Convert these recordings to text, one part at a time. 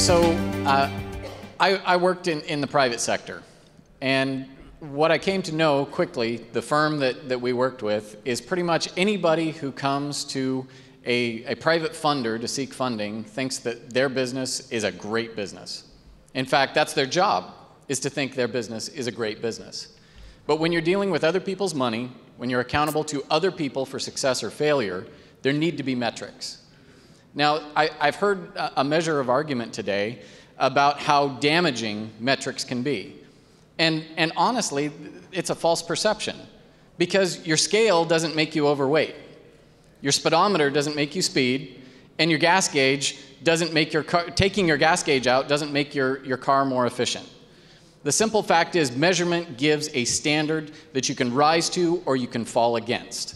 So I worked in the private sector, and what I came to know quickly, the firm that we worked with, is pretty much anybody who comes to a private funder to seek funding thinks that their business is a great business. In fact, that's their job, is to think their business is a great business. But when you're dealing with other people's money, when you're accountable to other people for success or failure, there need to be metrics. Now, I've heard a measure of argument today about how damaging metrics can be. And honestly, it's a false perception, because your scale doesn't make you overweight. Your speedometer doesn't make you speed, and your gas gauge doesn't make your car, taking your gas gauge out doesn't make your car more efficient. The simple fact is measurement gives a standard that you can rise to or you can fall against.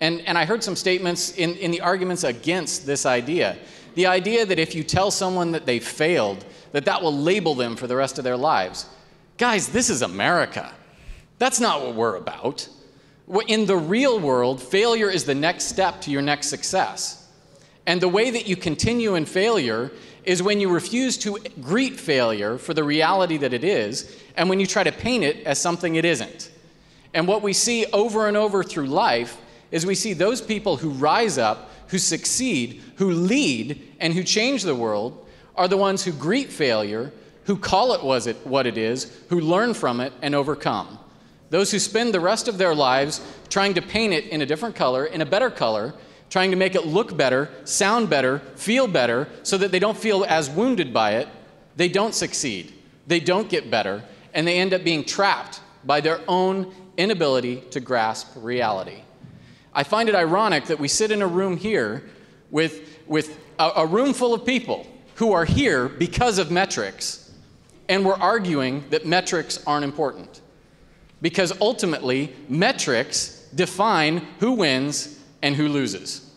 And I heard some statements in the arguments against this idea. The idea that if you tell someone that they failed, that will label them for the rest of their lives. Guys, this is America. That's not what we're about. In the real world, failure is the next step to your next success. And the way that you continue in failure is when you refuse to greet failure for the reality that it is, and when you try to paint it as something it isn't. And what we see over and over through life is we see those people who rise up, who succeed, who lead, and who change the world are the ones who greet failure, who call it what it is, who learn from it and overcome. Those who spend the rest of their lives trying to paint it in a different color, in a better color, trying to make it look better, sound better, feel better, so that they don't feel as wounded by it, they don't succeed, they don't get better, and they end up being trapped by their own inability to grasp reality. I find it ironic that we sit in a room here with a room full of people who are here because of metrics, and we're arguing that metrics aren't important. Because ultimately, metrics define who wins and who loses.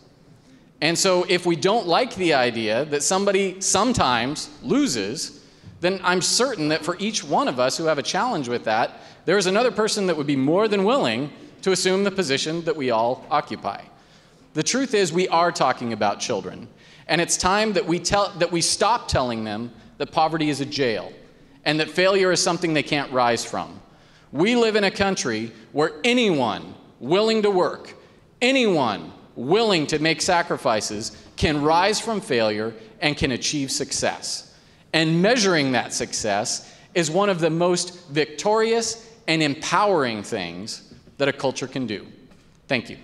And so if we don't like the idea that somebody sometimes loses, then I'm certain that for each one of us who have a challenge with that, there is another person that would be more than willing to assume the position that we all occupy. The truth is, we are talking about children, and it's time that we stop telling them that poverty is a jail and that failure is something they can't rise from. We live in a country where anyone willing to work, anyone willing to make sacrifices can rise from failure and can achieve success. And measuring that success is one of the most victorious and empowering things that a culture can do. Thank you.